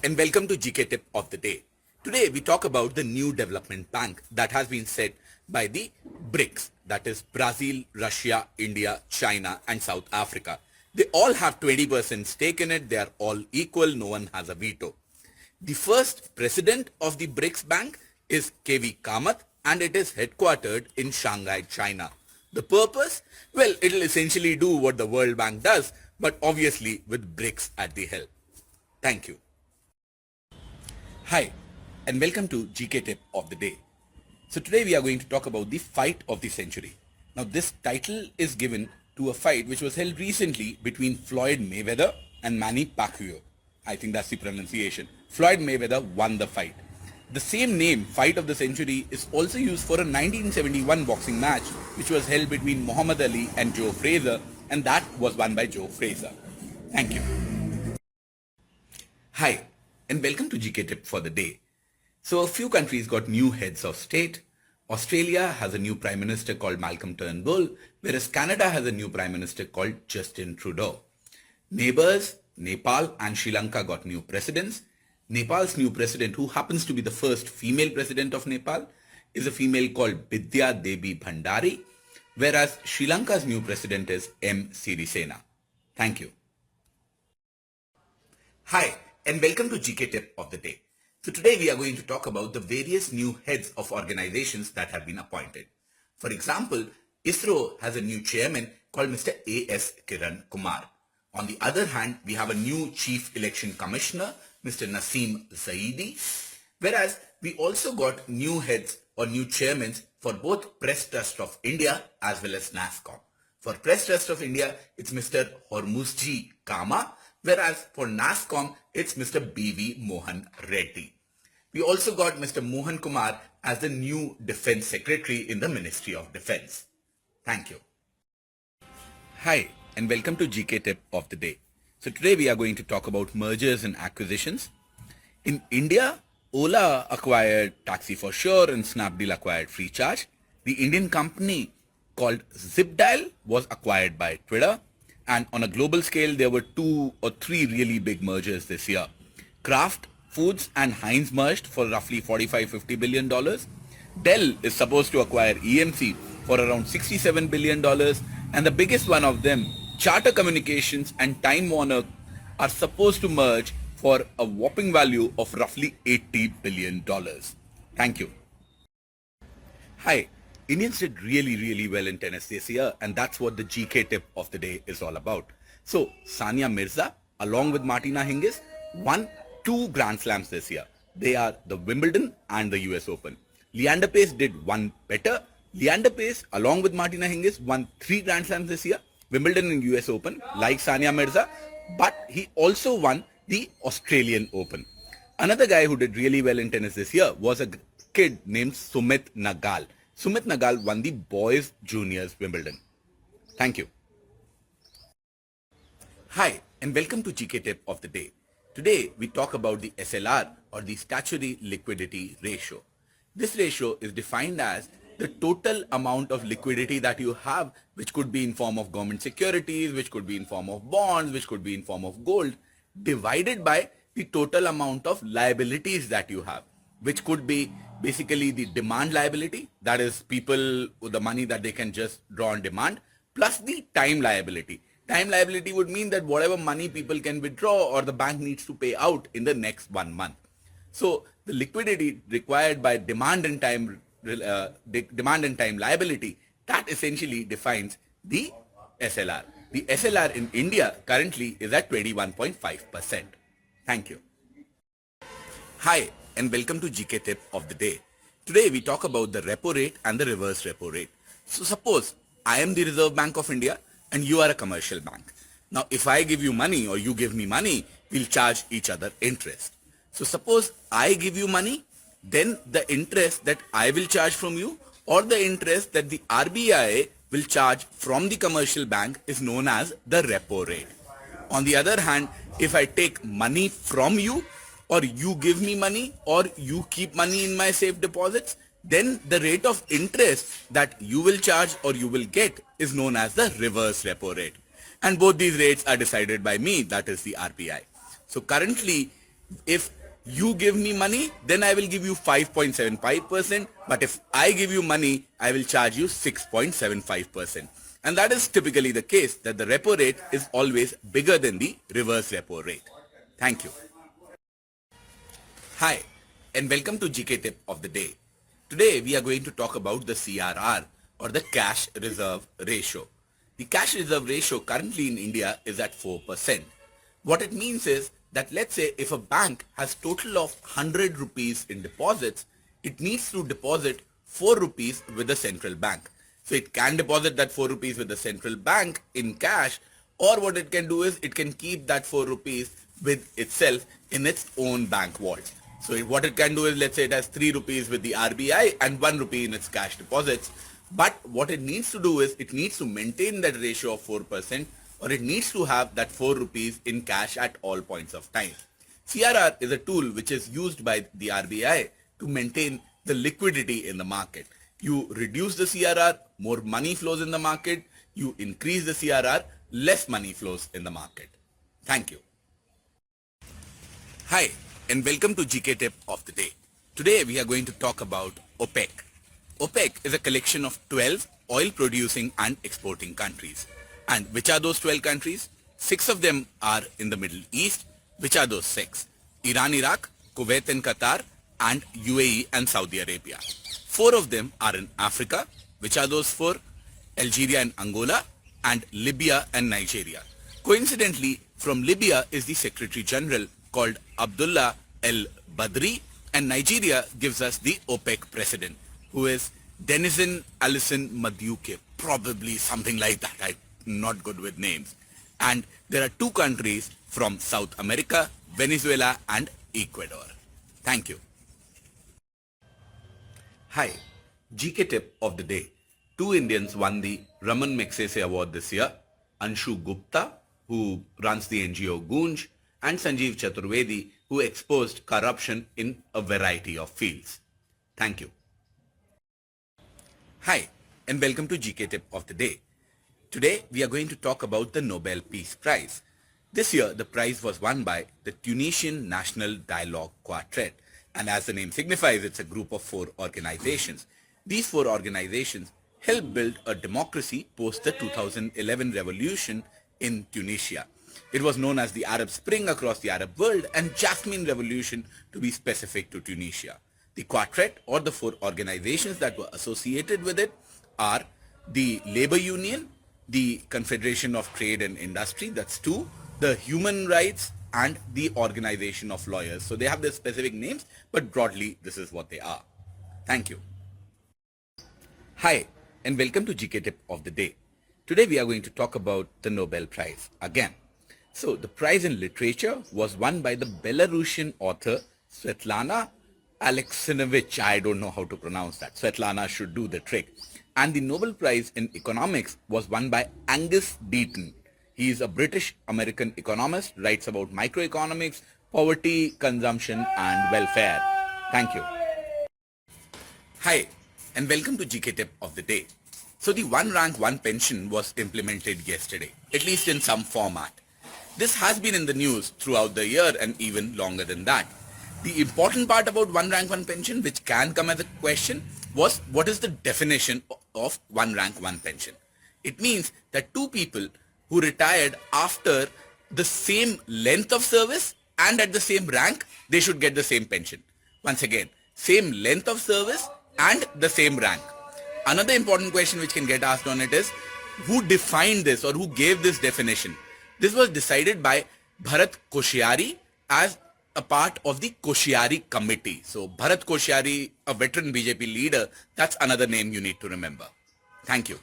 and welcome to GK Tip of the Day. Today we talk about the new development bank that has been set by the BRICS, that is Brazil, Russia, India, China and South Africa. They all have 20% stake in it. They are all equal. No one has a veto. The first president of the BRICS bank is KV Kamath and it is headquartered in Shanghai, China. The purpose? Well, it will essentially do what the World Bank does, but obviously with BRICS at the helm. Thank you. Hi, and welcome to GK Tip of the Day. So today we are going to talk about the fight of the century. Now this title is given to a fight which was held recently between Floyd Mayweather and Manny Pacquiao. I think that's the pronunciation. Floyd Mayweather won the fight. The same name, Fight of the Century, is also used for a 1971 boxing match which was held between Muhammad Ali and Joe Frazier, and that was won by Joe Frazier. Thank you. Hi, and welcome to GK Tip for the Day. So a few countries got new heads of state. Australia has a new Prime Minister called Malcolm Turnbull, whereas Canada has a new Prime Minister called Justin Trudeau. Neighbors, Nepal and Sri Lanka got new presidents. Nepal's new president, who happens to be the first female president of Nepal, is a female called Bidya Devi Bhandari, whereas Sri Lanka's new president is M. Sirisena. Thank you. Hi, and welcome to GK Tip of the Day. So today we are going to talk about the various new heads of organizations that have been appointed. For example, ISRO has a new chairman called Mr. A.S. Kiran Kumar. On the other hand, we have a new Chief Election Commissioner, Mr. Naseem Zaidi, whereas we also got new heads or new chairmen for both Press Trust of India as well as NASSCOM. For Press Trust of India, it's Mr. Hormuzji Kama, whereas for NASSCOM, it's Mr. B.V. Mohan Reddy. We also got Mr. Mohan Kumar as the new Defense Secretary in the Ministry of Defense. Thank you. Hi, and welcome to GK Tip of the Day. So today we are going to talk about mergers and acquisitions. In India, Ola acquired Taxi for Sure and Snapdeal acquired Freecharge. The Indian company called Zipdial was acquired by Twitter. And on a global scale, there were 2 or 3 really big mergers this year. Kraft Foods and Heinz merged for roughly $45-50 billion. Dell is supposed to acquire EMC for around $67 billion. And the biggest one of them, Charter Communications and Time Warner, are supposed to merge for a whopping value of roughly $80 billion. Thank you. Hi. Indians did really well in tennis this year, and that's what the GK Tip of the Day is all about. So, Sania Mirza, along with Martina Hingis, won 2 Grand Slams this year. They are the Wimbledon and the US Open. Leander Paes did one better. Leander Paes, along with Martina Hingis, won 3 Grand Slams this year, Wimbledon and US Open, like Sania Mirza, but he also won the Australian Open. Another guy who did really well in tennis this year was a kid named Sumit Nagal. Sumit Nagal won the Boys Juniors Wimbledon. Thank you. Hi, and welcome to GK Tip of the Day. Today, we talk about the SLR, or the Statutory Liquidity Ratio. This ratio is defined as the total amount of liquidity that you have, which could be in form of government securities, which could be in form of bonds, which could be in form of gold, divided by the total amount of liabilities that you have, which could be basically the demand liability, that is people with the money that they can just draw on demand, plus the time liability. Time liability would mean that whatever money people can withdraw or the bank needs to pay out in the next 1 month. So the liquidity required by demand and time liability, that essentially defines the SLR. The SLR in India currently is at 21.5%. Thank you. Hi, and welcome to GK Tip of the Day. Today we talk about the repo rate and the reverse repo rate. So suppose I am the Reserve Bank of India and you are a commercial bank. Now if I give you money or you give me money, we'll charge each other interest. So suppose I give you money, then the interest that I will charge from you or the interest that the RBI will charge from the commercial bank is known as the repo rate. On the other hand, if I take money from you, or you give me money, or you keep money in my safe deposits, then the rate of interest that you will charge or you will get is known as the reverse repo rate. And both these rates are decided by me, that is the RBI. So currently, if you give me money, then I will give you 5.75%. But if I give you money, I will charge you 6.75%. And that is typically the case, that the repo rate is always bigger than the reverse repo rate. Thank you. Hi, and welcome to GK Tip of the Day. Today we are going to talk about the CRR, or the cash reserve ratio. The cash reserve ratio currently in India is at 4%. What it means is that, let's say, if a bank has total of 100 rupees in deposits, it needs to deposit 4 rupees with the central bank. So it can deposit that 4 rupees with the central bank in cash, or what it can do is it can keep that 4 rupees with itself in its own bank vault. So what it can do is, let's say it has 3 rupees with the RBI and 1 rupee in its cash deposits. But what it needs to do is it needs to maintain that ratio of 4%, or it needs to have that 4 rupees in cash at all points of time. CRR is a tool which is used by the RBI to maintain the liquidity in the market. You reduce the CRR, more money flows in the market. You increase the CRR, less money flows in the market. Thank you. Hi, and welcome to GK Tip of the Day. Today we are going to talk about OPEC. OPEC is a collection of 12 oil producing and exporting countries. And which are those 12 countries? 6 of them are in the Middle East. Which are those 6? Iran, Iraq, Kuwait and Qatar, and UAE and Saudi Arabia. 4 of them are in Africa. Which are those 4? Algeria and Angola, and Libya and Nigeria. Coincidentally, from Libya is the Secretary General called Abdullah El Badri, and Nigeria gives us the OPEC president, who is Denizen Alison Madueke, probably something like that. I'm not good with names. And there are 2 countries from South America, Venezuela and Ecuador. Thank you. Hi, GK Tip of the Day. 2 Indians won the Raman Magsaysay Award this year. Anshu Gupta, who runs the NGO Goonj, and Sanjeev Chaturvedi, who exposed corruption in a variety of fields. Thank you. Hi, and welcome to GK Tip of the Day. Today we are going to talk about the Nobel Peace Prize. This year the prize was won by the Tunisian National Dialogue Quartet, and as the name signifies, it's a group of 4 organizations. These 4 organizations helped build a democracy post the 2011 revolution in Tunisia. It was known as the Arab Spring across the Arab world, and Jasmine Revolution to be specific to Tunisia. The quartet, or the 4 organizations that were associated with it, are the Labor Union, the Confederation of Trade and Industry, that's 2, the Human Rights, and the Organization of Lawyers. So they have their specific names, but broadly this is what they are. Thank you. Hi, and welcome to GK Tip of the Day. Today we are going to talk about the Nobel Prize again. So the prize in literature was won by the Belarusian author Svetlana Alexievich. I don't know how to pronounce that. Svetlana should do the trick. And the Nobel Prize in economics was won by Angus Deaton. He is a British-American economist, writes about microeconomics, poverty, consumption and welfare. Thank you. Hi, and welcome to GK Tip of the Day. So the one rank one pension was implemented yesterday, at least in some format. This has been in the news throughout the year and even longer than that. The important part about one rank one pension, which can come as a question, was what is the definition of one rank one pension? It means that 2 people who retired after the same length of service and at the same rank, they should get the same pension. Once again, same length of service and the same rank. Another important question which can get asked on it is, who defined this or who gave this definition? This was decided by Bharat Koshyari as a part of the Koshyari committee. So Bharat Koshyari, a veteran BJP leader, that's another name you need to remember. Thank you.